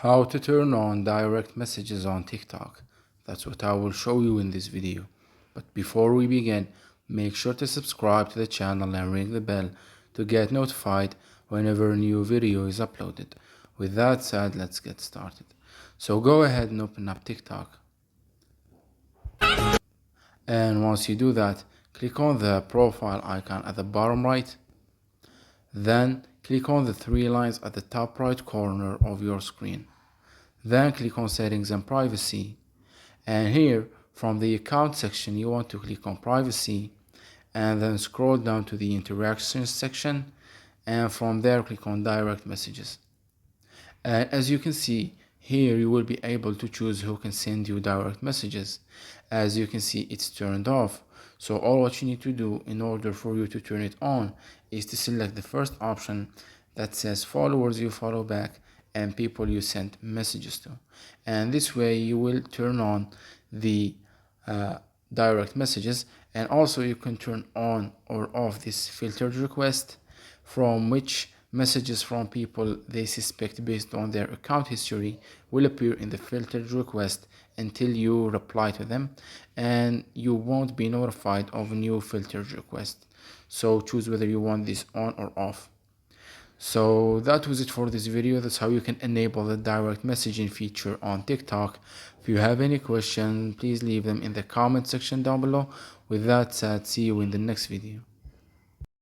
How to turn on direct messages on TikTok. That's what I will show you in this video. But before we begin, make sure to subscribe to the channel and ring the bell to get notified whenever a new video is uploaded. With that said, let's get started. So go ahead and open up TikTok. And once you do that, click on the profile icon at the bottom right. Then click on the three lines at the top right corner of your screen. Then click on settings and privacy, and here from the account section you want to click on privacy and then scroll down to the interactions section, and from there click on direct messages. And as you can see here, you will be able to choose who can send you direct messages. As you can see, it's turned off. So all what you need to do in order for you to turn it on is to select the first option that says followers you follow back and people you send messages to. And this way you will turn on the direct messages, and also you can turn on or off this filtered request, from which messages from people they suspect based on their account history will appear in the filtered request until you reply to them, and you won't be notified of a new filtered request. So choose whether you want this on or off. So that was it for this video. That's how you can enable the direct messaging feature on TikTok. If you have any questions, please leave them in the comment section down below. With that said, see you in the next video.